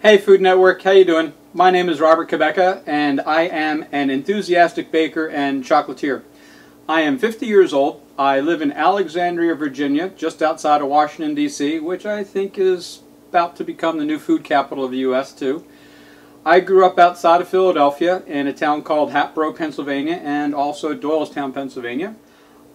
Hey Food Network, how you doing? My name is Robert Quebeca and I am an enthusiastic baker and chocolatier. I am 50 years old. I live in Alexandria, Virginia, just outside of Washington, D.C., which I think is about to become the new food capital of the U.S. too. I grew up outside of Philadelphia in a town called Hatboro, Pennsylvania, and also Doylestown, Pennsylvania.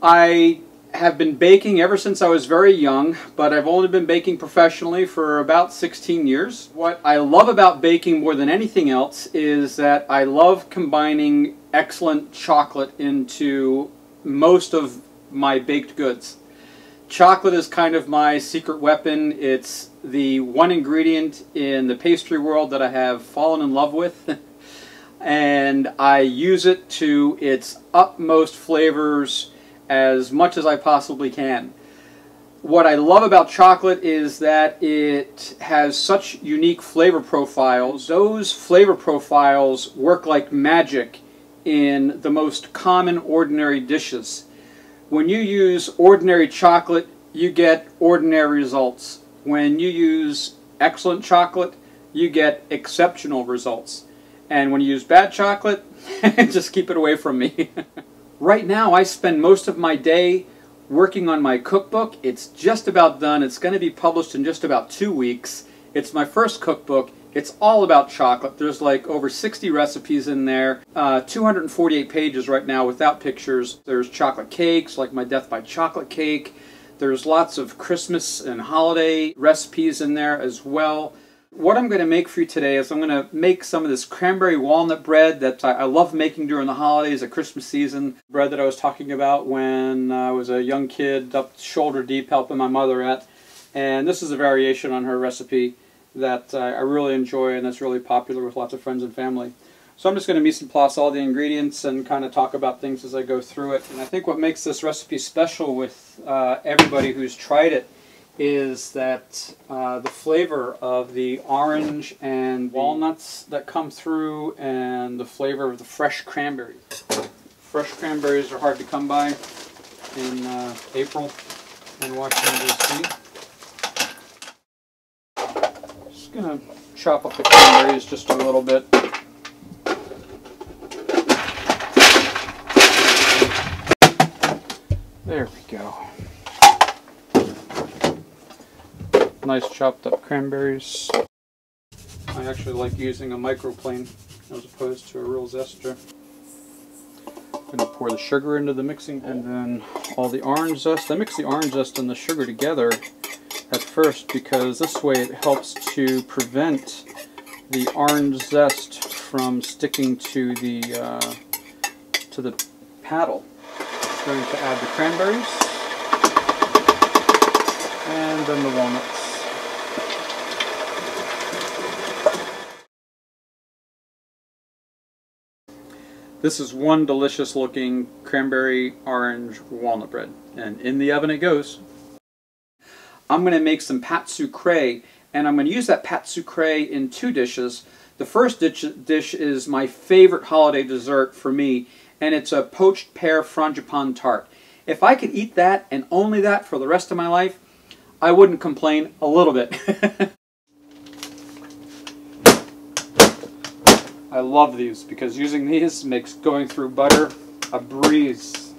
I have been baking ever since I was very young, but I've only been baking professionally for about 16 years. What I love about baking more than anything else is that I love combining excellent chocolate into most of my baked goods. Chocolate is kind of my secret weapon. It's the one ingredient in the pastry world that I have fallen in love with. And I use it to its utmost flavors as much as I possibly can. What I love about chocolate is that it has such unique flavor profiles. Those flavor profiles work like magic in the most common ordinary dishes. When you use ordinary chocolate, you get ordinary results. When you use excellent chocolate, you get exceptional results. And when you use bad chocolate, just keep it away from me. Right now, I spend most of my day working on my cookbook. It's just about done. It's going to be published in just about 2 weeks. It's my first cookbook. It's all about chocolate. There's like over 60 recipes in there, 248 pages right now without pictures. There's chocolate cakes, like my Death by Chocolate cake. There's lots of Christmas and holiday recipes in there as well. What I'm going to make for you today is I'm going to make some of this cranberry walnut bread that I love making during the holidays at Christmas season. Bread that I was talking about when I was a young kid, up shoulder deep, helping my mother at. And this is a variation on her recipe that I really enjoy and that's really popular with lots of friends and family. So I'm just going to mise en place all the ingredients and kind of talk about things as I go through it. And I think what makes this recipe special with everybody who's tried it is that the flavor of the orange and walnuts that come through and the flavor of the fresh cranberries. Fresh cranberries are hard to come by in April in Washington, D.C. Just going to chop up the cranberries just a little bit. There we go. Nice chopped up cranberries. I actually like using a microplane as opposed to a real zester. I'm going to pour the sugar into the mixing and then all the orange zest. I mix the orange zest and the sugar together at first because this way it helps to prevent the orange zest from sticking to the paddle. I'm going to add the cranberries and then the walnuts. This is one delicious looking cranberry orange walnut bread, and in the oven it goes. I'm going to make some pâte sucrée, and I'm going to use that pâte sucrée in two dishes. The first dish is my favorite holiday dessert for me, and it's a poached pear frangipane tart. If I could eat that and only that for the rest of my life, I wouldn't complain a little bit. I love these because using these makes going through butter a breeze.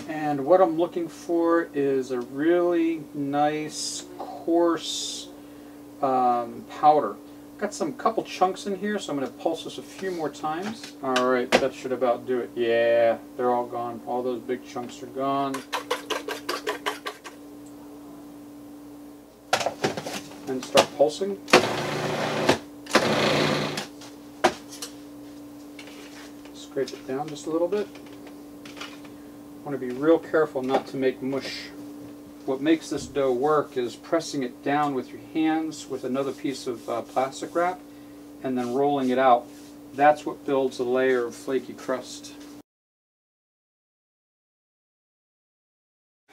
And what I'm looking for is a really nice, coarse powder. Got some couple chunks in here, so I'm going to pulse this a few more times. Alright, that should about do it. Yeah, they're all gone. All those big chunks are gone. And start pulsing. Scrape it down just a little bit. I want to be real careful not to make mush. What makes this dough work is pressing it down with your hands with another piece of plastic wrap and then rolling it out. That's what builds a layer of flaky crust.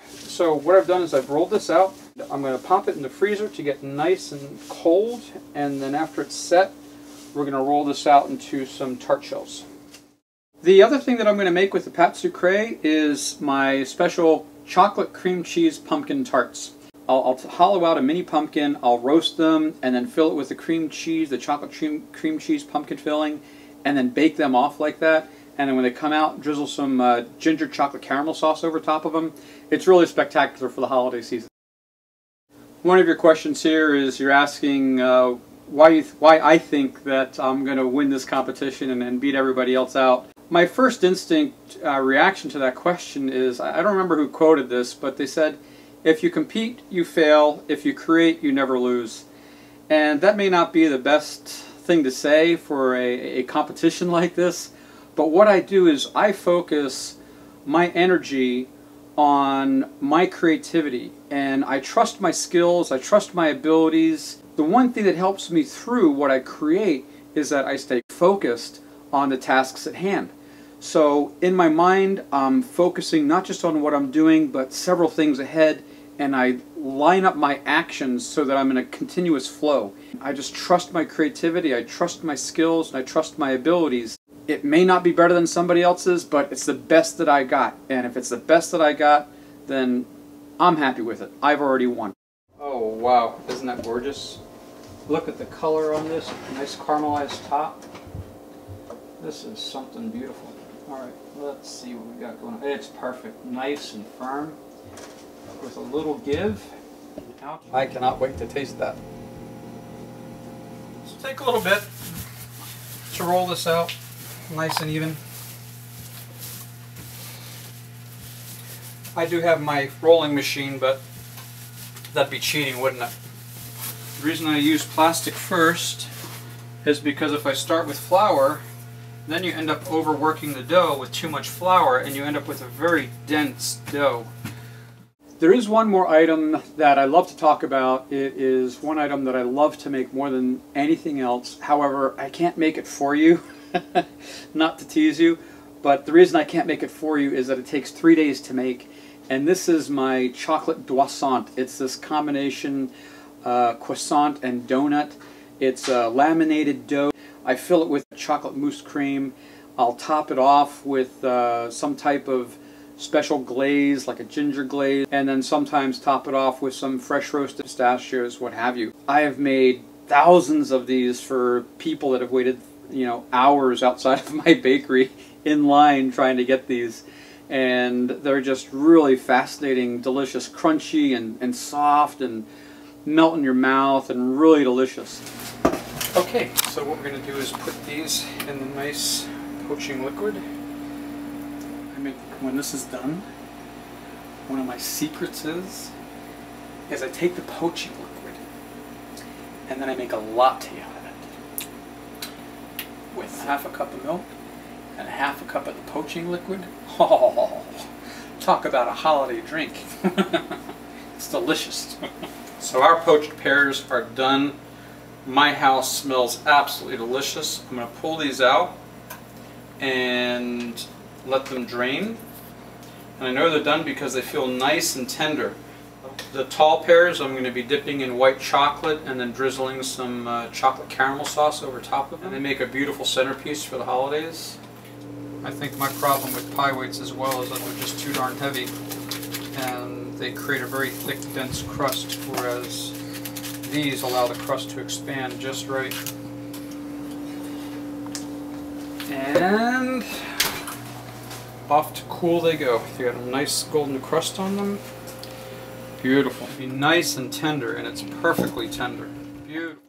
So what I've done is I've rolled this out. I'm going to pop it in the freezer to get nice and cold, and then after it's set, we're going to roll this out into some tart shells. The other thing that I'm going to make with the pâte sucrée is my special chocolate cream cheese pumpkin tarts. I'll hollow out a mini pumpkin, I'll roast them, and then fill it with the cream cheese, the chocolate cream cheese pumpkin filling, and then bake them off like that. And then when they come out, drizzle some ginger chocolate caramel sauce over top of them. It's really spectacular for the holiday season. One of your questions here is you're asking why I think that I'm going to win this competition and beat everybody else out. My first instinct reaction to that question is, I don't remember who quoted this, but they said, if you compete, you fail. If you create, you never lose. And that may not be the best thing to say for a competition like this, but what I do is I focus my energy on my creativity, and I trust my skills, I trust my abilities. The one thing that helps me through what I create is that I stay focused on the tasks at hand. So in my mind, I'm focusing not just on what I'm doing, but several things ahead, and I line up my actions so that I'm in a continuous flow. I just trust my creativity, I trust my skills, and I trust my abilities. It may not be better than somebody else's, but it's the best that I got. And if it's the best that I got, then I'm happy with it. I've already won. Oh wow, isn't that gorgeous? Look at the color on this, nice caramelized top. This is something beautiful. Alright, let's see what we got going on. It's perfect, nice and firm, with a little give. I cannot wait to taste that. So take a little bit to roll this out, nice and even. I do have my rolling machine, but that'd be cheating, wouldn't it? The reason I use plastic first is because if I start with flour, then you end up overworking the dough with too much flour, and you end up with a very dense dough. There is one more item that I love to talk about. It is one item that I love to make more than anything else. However, I can't make it for you, not to tease you, but the reason I can't make it for you is that it takes 3 days to make, and this is my chocolate croissant. It's this combination croissant and donut. It's a laminated dough. I fill it with chocolate mousse cream. I'll top it off with some type of special glaze, like a ginger glaze, and then sometimes top it off with some fresh roasted pistachios, what have you. I have made thousands of these for people that have waited, hours outside of my bakery in line trying to get these, and they're just really fascinating, delicious, crunchy and soft and melt in your mouth and really delicious. Okay, so what we're going to do is put these in the nice poaching liquid. When this is done, one of my secrets is I take the poaching liquid and then I make a latte out of it with half a cup of milk and half a cup of the poaching liquid. Oh, talk about a holiday drink. It's delicious. So our poached pears are done. My house smells absolutely delicious. I'm going to pull these out and let them drain. And I know they're done because they feel nice and tender. The tall pears I'm going to be dipping in white chocolate and then drizzling some chocolate caramel sauce over top of them. And they make a beautiful centerpiece for the holidays. I think my problem with pie weights as well is that they're just too darn heavy, and they create a very thick, dense crust, whereas these allow the crust to expand just right. And off to cool they go. They got a nice golden crust on them. Beautiful. Be nice and tender, and it's perfectly tender. Beautiful.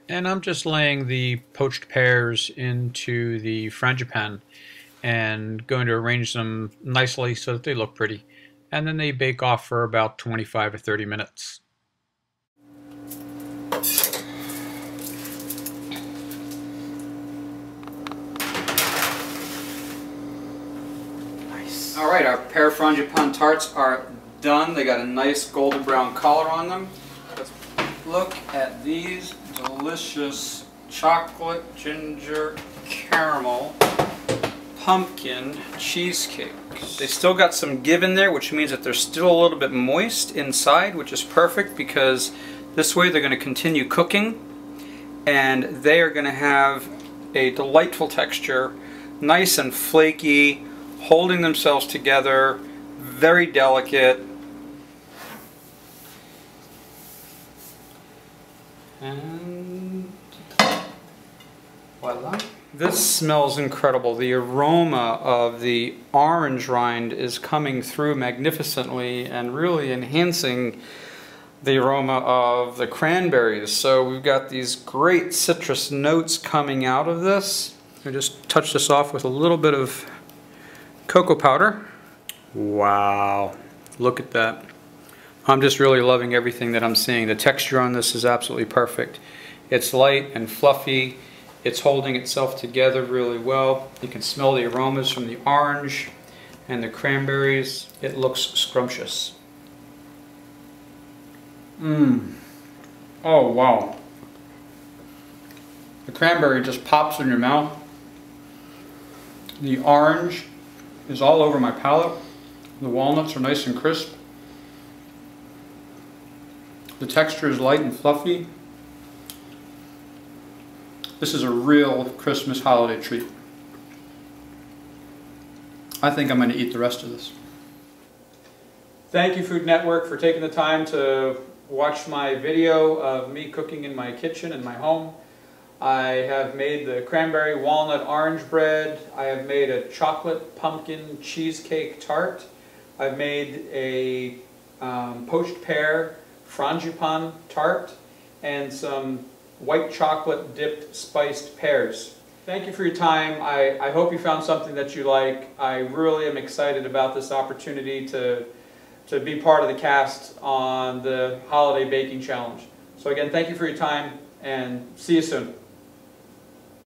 And I'm just laying the poached pears into the frangipan and going to arrange them nicely so that they look pretty. And then they bake off for about 25 to 30 minutes. Nice. Alright, our pear frangipan tarts are done. They got a nice golden brown color on them. Let's look at these delicious chocolate, ginger, caramel, pumpkin cheesecakes. They still got some give in there, which means that they're still a little bit moist inside, which is perfect because this way they're going to continue cooking and they are going to have a delightful texture, nice and flaky, holding themselves together, very delicate. And voila. This smells incredible. The aroma of the orange rind is coming through magnificently and really enhancing the aroma of the cranberries. So we've got these great citrus notes coming out of this. I just touch this off with a little bit of cocoa powder. Wow, look at that. I'm just really loving everything that I'm seeing. The texture on this is absolutely perfect. It's light and fluffy. It's holding itself together really well. You can smell the aromas from the orange and the cranberries. It looks scrumptious. Oh wow. The cranberry just pops in your mouth. The orange is all over my palate. The walnuts are nice and crisp. The texture is light and fluffy. This is a real Christmas holiday treat. I think I'm going to eat the rest of this. Thank you, Food Network, for taking the time to watch my video of me cooking in my kitchen in my home. I have made the cranberry walnut orange bread. I have made a chocolate pumpkin cheesecake tart. I've made a poached pear frangipane tart and some white chocolate dipped spiced pears. Thank you for your time. I hope you found something that you like. I really am excited about this opportunity to be part of the cast on the Holiday Baking Challenge. So again, thank you for your time and see you soon.